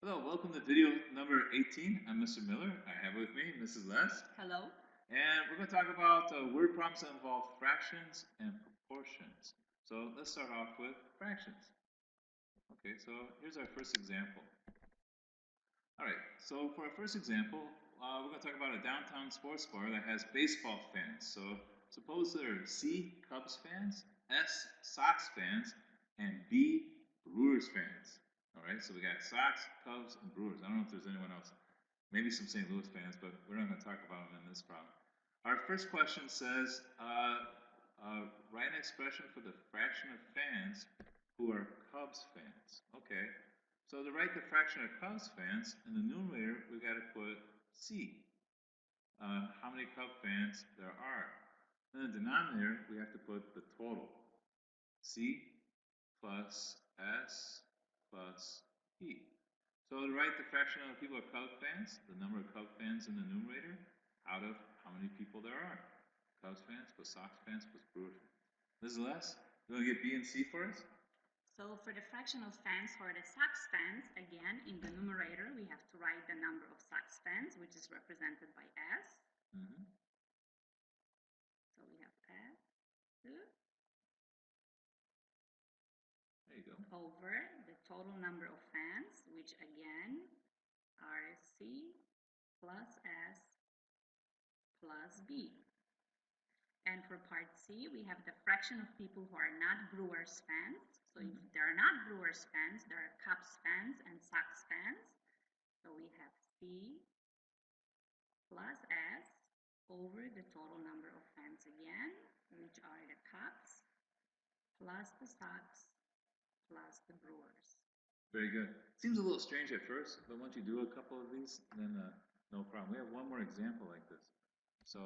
Hello, welcome to video number 18. I'm Mr. Miller. I have with me Mrs. Les. Hello. And we're going to talk about word problems that involve fractions and proportions. So let's start off with fractions. Okay, so here's our first example. All right, so for our first example, we're going to talk about a downtown sports bar that has baseball fans. So suppose there are C, Cubs fans, S, Sox fans, and B, Brewers fans. All right, so we got Sox, Cubs, and Brewers. I don't know if there's anyone else. Maybe some St. Louis fans, but we're not going to talk about them in this problem. Our first question says, write an expression for the fraction of fans who are Cubs fans. Okay, so to write the fraction of Cubs fans, in the numerator, we got to put C, how many Cub fans there are. In the denominator, we have to put the total, C plus S plus P. So to write the fraction of people of Cub fans, the number of Cub fans in the numerator, out of how many people there are. Cubs fans plus Sox fans plus Brewers fans. Mrs. Les, you want to get B and C for us? So for the fraction of fans for the Sox fans, again, in the numerator, we have to write the number of Sox fans, which is represented by S. So we have S. There you go. Over the total number of fans, which again are C plus S plus B. And for part C, we have the fraction of people who are not Brewers fans. So if they're not Brewers fans, there are Cubs fans and Sox fans. So we have C plus S over the total number of fans again, which are the Cubs plus the Sox plus the Brewers. Very good. Seems a little strange at first, but once you do a couple of these, then no problem. We have one more example like this. So,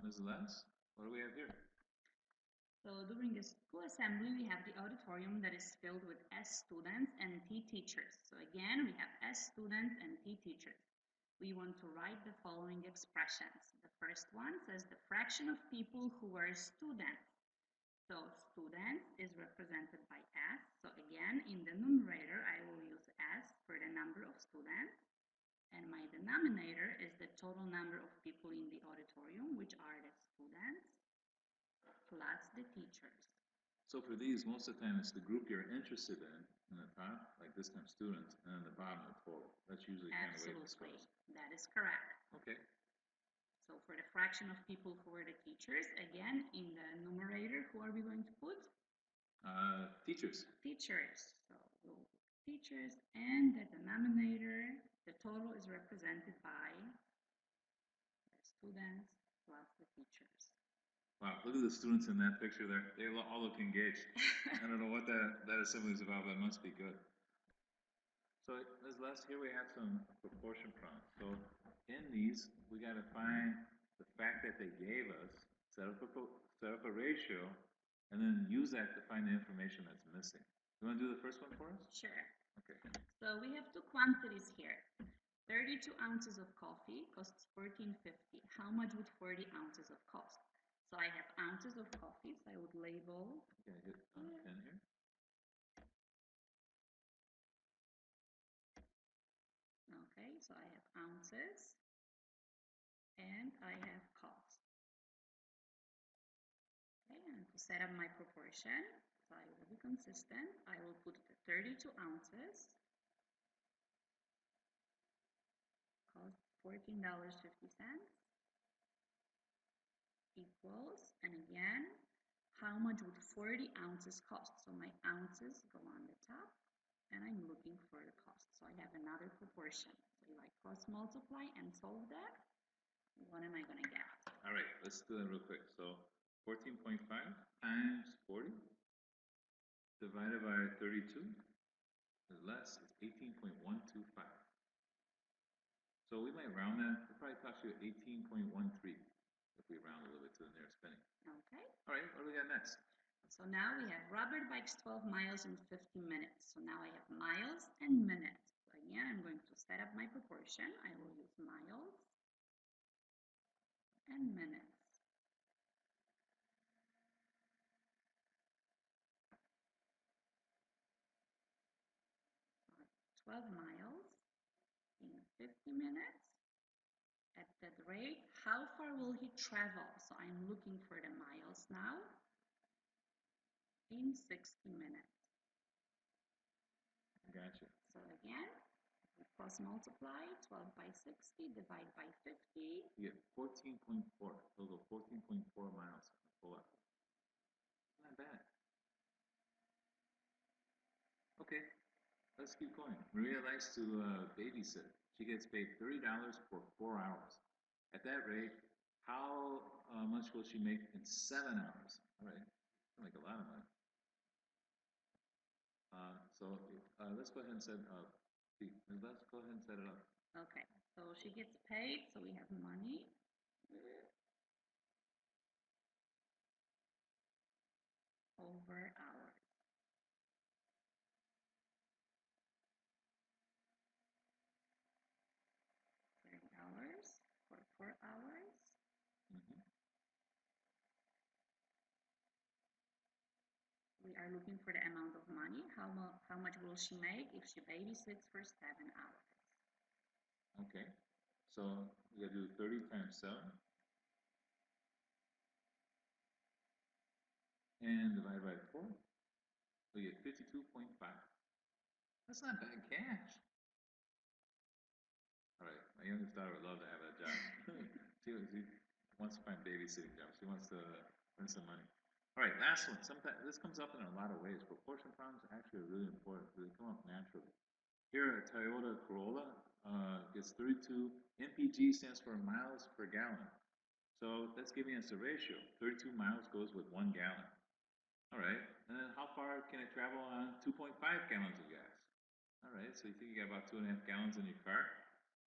Ms. Les, what do we have here? So during the school assembly, we have the auditorium that is filled with S students and T teachers. So again, we have S students and T teachers. We want to write the following expressions. The first one says the fraction of people who are students. So students is represented by S. So again, in the numerator, I will use S for the number of students. And my denominator is the total number of people in the auditorium, which are the students plus the teachers. So for these, most of the time, it's the group you're interested in the top, like this time students, and then the bottom, the total. That's usually kind of the way it goes. That is correct. Okay. So for the fraction of people who are the teachers, again, in the numerator, who are we going to put? Teachers. Teachers. So we'll put teachers, and the denominator, the total is represented by the students plus the teachers. Wow, look at the students in that picture there. They all look engaged. I don't know what that assembly is about, but it must be good. So Ms. Les, here we have some proportion problems. So in these, we got to find the fact that they gave us, set up a ratio, and then use that to find the information that's missing. You want to do the first one for us? Sure. Okay. So we have two quantities here. 32 ounces of coffee costs $14.50. How much would 40 ounces of cost? So I have ounces of coffee, so I would label. Okay, hit on the pen here. Okay, so I have ounces and I have cost. Okay, and to set up my proportion, so I will be consistent, I will put the 32 ounces cost $14.50 equals, and again, how much would 40 ounces cost? So my ounces go on the top, and I'm looking for the cost. So I have another proportion. So if I cross multiply and solve that, what am I going to get? All right, let's do that real quick. So 14.5 times 40 divided by 32 is less, it's 18.125. So we might round that. It probably cost you 18.13 if we round a little bit to the nearest penny. Okay. All right, what do we got next? So now we have Robert bikes 12 miles in 50 minutes. So now I have miles and minutes. So again, I'm going to set up my proportion. I will use miles and minutes. 12 miles 50 minutes. At that rate, how far will he travel? So I'm looking for the miles now. In 60 minutes. Gotcha. So again, we cross multiply 12 by 60, divide by 50. You get 14.4. They'll go 14.4 miles. Pull up. Not bad. Okay, let's keep going. Maria likes to babysit. She gets paid $30 for 4 hours. At that rate, how much will she make in 7 hours? All right, she'll make a lot of money. Let's go ahead and set up. Let's go ahead and set it up. Okay, so she gets paid, so we have money. Over hours. $30 for 4 hours. We are looking for the amount of money. How much will she make if she babysits for 7 hours? Okay, so you gotta do 30 times 7 and divide by 4. We get 52.5. That's not bad cash. All right, my youngest daughter would love to have that job. she wants to find babysitting jobs. She wants to earn some money. All right, last one. Sometimes this comes up in a lot of ways. Proportion problems actually are really important because they come up naturally. Here, a Toyota Corolla gets 32. MPG stands for miles per gallon. So that's giving us a ratio. 32 miles goes with 1 gallon. All right, and then how far can it travel on 2.5 gallons of gas? All right, so you think you got about 2.5 gallons in your car?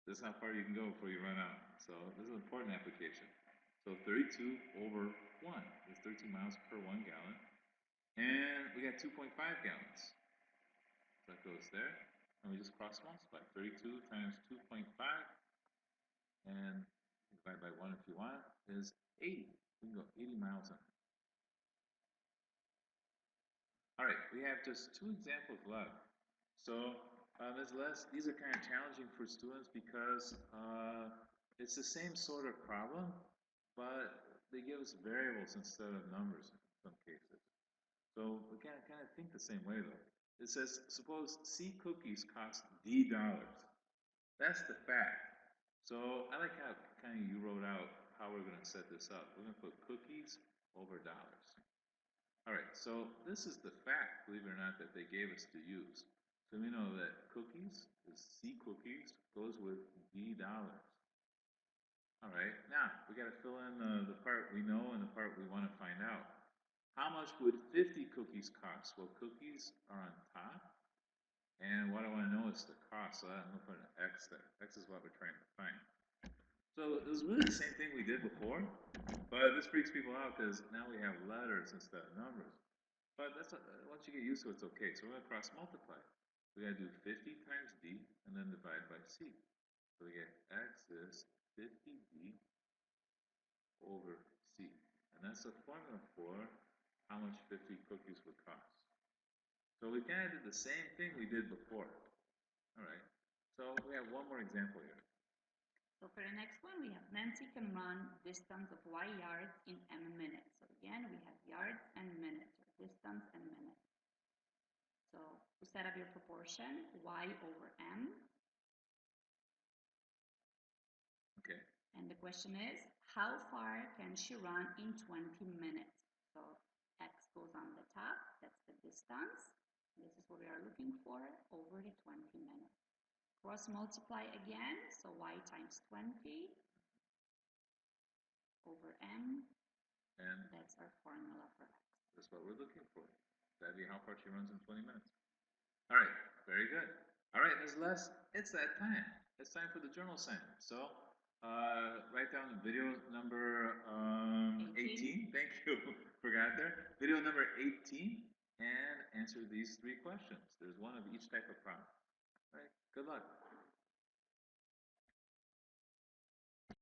This is how far you can go before you run out. So this is an important application. So 32 over 1 is 32 miles per 1 gallon. And we got 2.5 gallons. So that goes there. And we just cross multiply. 32 times 2.5 and divide by 1 if you want is 80. We can go 80 miles on it. All right, we have just 2 examples left. So Ms. Les, these are kind of challenging for students because it's the same sort of problem, but they give us variables instead of numbers in some cases. So we kind of think the same way though. It says, suppose C cookies cost D dollars. That's the fact. So I like how kind of you wrote out how we're going to set this up. We're going to put cookies over dollars. All right, so this is the fact, believe it or not, that they gave us to use. So we know that cookies is C cookies goes with D dollars. All right, now we got to fill in the part we know and the part we want to find out. How much would 50 cookies cost? Well, cookies are on top. And what I want to know is the cost, so I'm going to put an X there. X is what we're trying to find. So it was really the same thing we did before, but this freaks people out because now we have letters instead of numbers. But that's once you get used to it, it's okay. So we're going to cross multiply. We got to do 50 times D and then divide by C. So we get X is 50D over C. And that's the formula for how much 50 cookies would cost. So we kind of did the same thing we did before. All right. So we have one more example here. So for the next one, we have Nancy can run distance of Y yards in M minutes. So again, we have yards and minutes, or distance and minutes. So to set up your proportion, Y over M. Okay. And the question is, how far can she run in 20 minutes? So X goes on the top, that's the distance. This is what we are looking for, over the 20 minutes. Cross multiply again, so Y times 20 over M, and that's our formula for X. That's what we're looking for. That'd be how far she runs in 20 minutes. All right, very good. All right, Ms. Les, it's that time. It's time for the journal assignment. So write down video number 18. Thank you. Forgot there. Video number 18 and answer these 3 questions. There's one of each type of problem. All right, good luck.